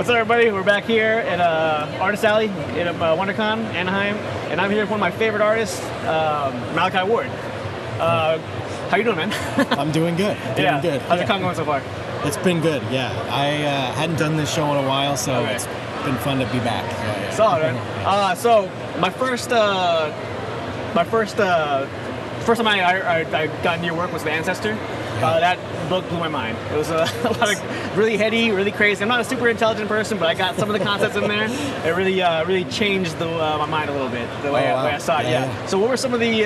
What's up, everybody? We're back here at Artist Alley in Wondercon, Anaheim, and I'm here with one of my favorite artists, Malachi Ward. How you doing, man? I'm doing good. Doing good. How's the con going so far? It's been good. Yeah, I hadn't done this show in a while, so it's been fun to be back. Yeah. Solid, man. So my first time I got into your work was the Ancestor. That book blew my mind. It was a lot of really heady, really crazy. I'm not a super intelligent person, but I got some of the concepts in there. It really changed my mind a little bit, the way I saw it. Yeah. So what were some of the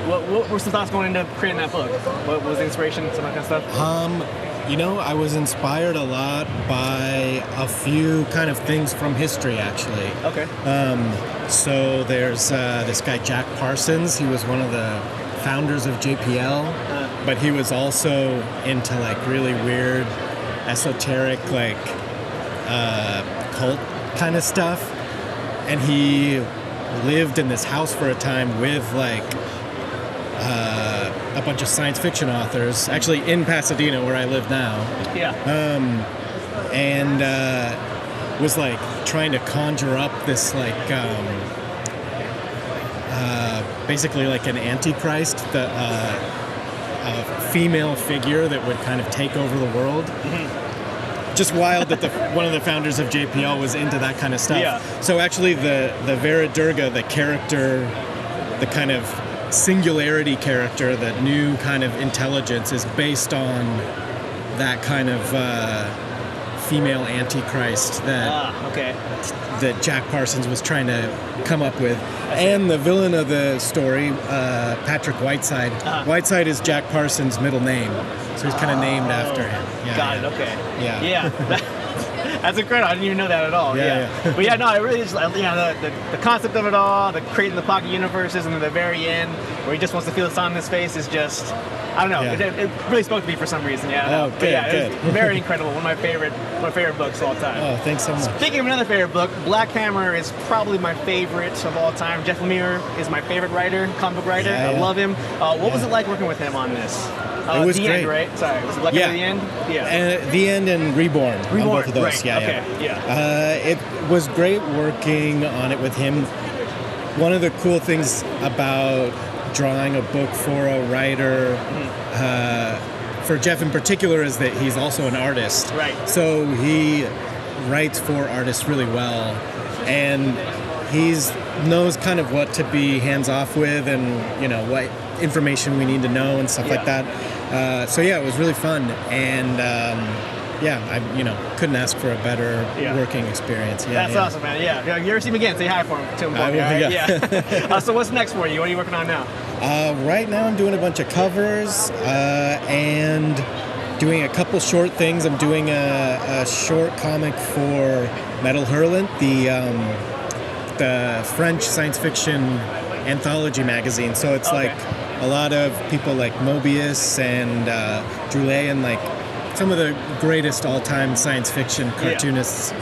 what were some thoughts going into creating that book? What was the inspiration, some of that kind of stuff? You know, I was inspired a lot by a few kind of things from history, actually. Okay. So there's this guy, Jack Parsons. He was one of the founders of JPL, but he was also into like really weird, esoteric, like cult kind of stuff. And he lived in this house for a time with like a bunch of science fiction authors, actually in Pasadena where I live now. Yeah. And was like trying to conjure up this like basically like an antichrist, a female figure that would kind of take over the world. Mm-hmm. Just wild that one of the founders of JPL was into that kind of stuff. Yeah. So actually the Vera Durga, the character, the kind of singularity character, that new kind of intelligence, is based on that kind of female antichrist that Jack Parsons was trying to come up with. And the villain of the story, Patrick Whiteside. Whiteside is Jack Parsons' middle name, so he's kind of named after him. Yeah, Got it. Okay. Yeah. That's incredible. I didn't even know that at all. Yeah. But yeah, no, I really just, the concept of it all, the creating the pocket universes, and then the very end where he just wants to feel the sun in his face is just, I don't know. Yeah. It really spoke to me for some reason. Yeah. Oh, good. It was very incredible. One of my favorite books of all time. Oh, thanks so much. Speaking of another favorite book, Black Hammer is probably my favorite of all time. Jeff Lemire is my favorite comic book writer. I love him. What was it like working with him on this? It was the great. End, right? Sorry, was it Black Hammer the End? Yeah. The End and Reborn. On both of those. Right. Yeah. It was great working on it with him. One of the cool things about drawing a book for a writer, for Jeff in particular, is that he's also an artist. Right. So he writes for artists really well, and he's knows kind of what to be hands off with, and you know what information we need to know and stuff like that. So yeah, it was really fun, and I couldn't ask for a better working experience. That's awesome, man. Yeah. You ever see him again? Say hi to him. Yeah. So what's next for you? What are you working on now? Right now I'm doing a bunch of covers and doing a couple short things. I'm doing a short comic for Metal Hurlant, the French science fiction anthology magazine. So it's like a lot of people like Mobius and Droulet and like some of the greatest all-time science fiction cartoonists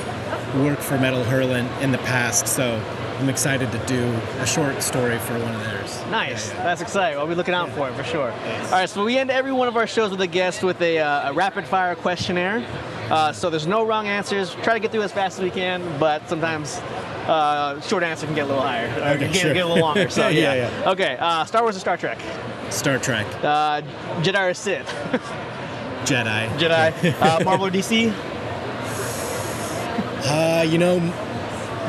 work for Metal Hurlant in the past. So I'm excited to do a short story for one of theirs. Nice. That's exciting. I'll be looking out for it for sure. All right, so we end every one of our shows with a guest with a rapid-fire questionnaire. So there's no wrong answers. Try to get through as fast as we can, but sometimes short answer can get a little higher. Get a little longer. So yeah. Okay. Star Wars or Star Trek? Star Trek. Jedi or Sith? Jedi. Marvel or DC?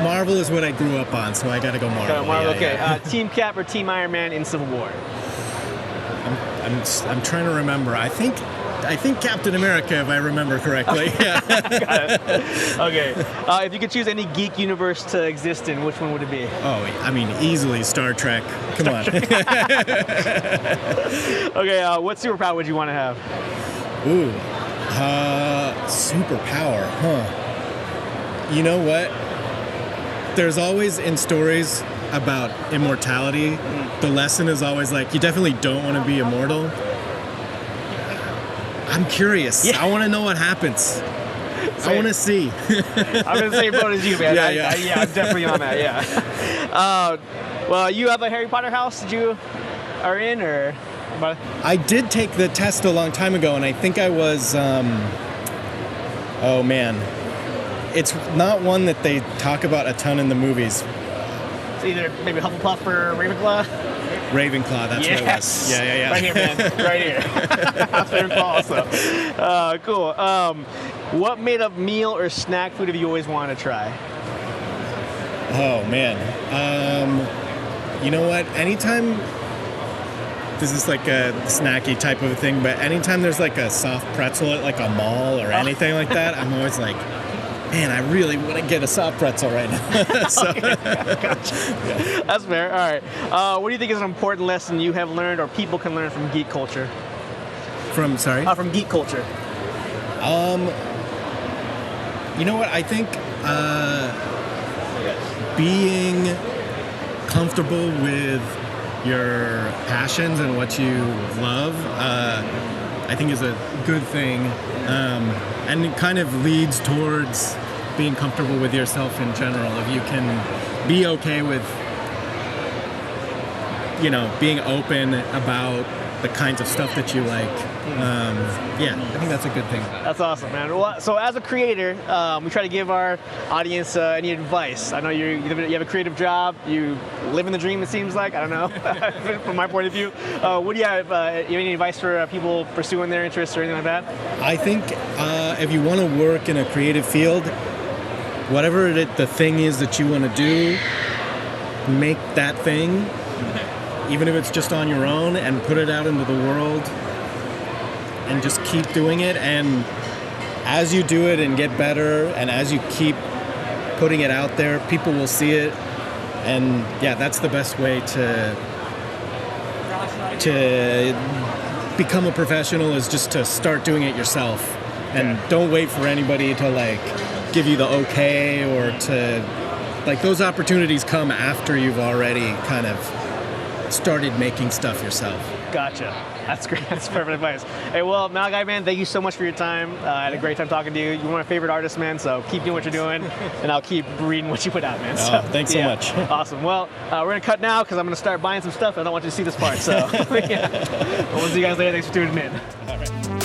Marvel is what I grew up on, so I gotta go Marvel. Okay. Team Cap or Team Iron Man in Civil War? I'm trying to remember. I think Captain America, if I remember correctly. Got it. Okay. If you could choose any geek universe to exist in, which one would it be? Oh, I mean, easily Star Trek. Come on. Okay. What superpower would you want to have? Ooh. Superpower, huh? You know what? There's always, in stories about immortality, the lesson is always like, you definitely don't want to be immortal. I'm curious. Yeah. I want to know what happens. Same. I want to see. I'm in the same boat as you, man. I'm definitely on that, yeah. Well, you have a Harry Potter house that you are in, or? I did take the test a long time ago, and I think I was, it's not one that they talk about a ton in the movies. It's either maybe Hufflepuff or Ravenclaw. Ravenclaw, that's what it was. Yeah. Right here, man. Right here. That's Ravenclaw also. Cool. What made up meal or snack food have you always wanted to try? Oh, man. You know what? Anytime, this is like a snacky type of a thing, but anytime there's like a soft pretzel at like a mall or anything like that, I'm always like, man, I really want to get a soft pretzel right now. So, Gotcha. Yeah. That's fair. All right. What do you think is an important lesson you have learned or people can learn from geek culture? From Geek culture. You know what? I think being comfortable with your passions and what you love, I think is a good thing. And it kind of leads towards being comfortable with yourself in general. If you can be okay with, being open about the kinds of stuff that you like. I think that's a good thing. That's awesome, man. Well, so as a creator, we try to give our audience any advice. I know you have a creative job. You live in the dream, it seems like. I don't know, from my point of view. What do you have? You have any advice for people pursuing their interests or anything like that? I think if you want to work in a creative field, whatever the thing is that you want to do, make that thing. Even if it's just on your own, and put it out into the world and just keep doing it. And as you do it and get better, and as you keep putting it out there, people will see it. And that's the best way to become a professional, is just to start doing it yourself. And don't wait for anybody to like give you the okay, or to like, those opportunities come after you've already kind of started making stuff yourself. Gotcha. That's great. That's perfect advice. Hey, well, Malachi, man, thank you so much for your time. I had a great time talking to you. You're one of my favorite artists, man, so keep doing what you're doing, and I'll keep reading what you put out, man. So, thanks so much. Awesome. Well, we're going to cut now because I'm going to start buying some stuff. I don't want you to see this part, so we'll see you guys later. Thanks for tuning in. All right.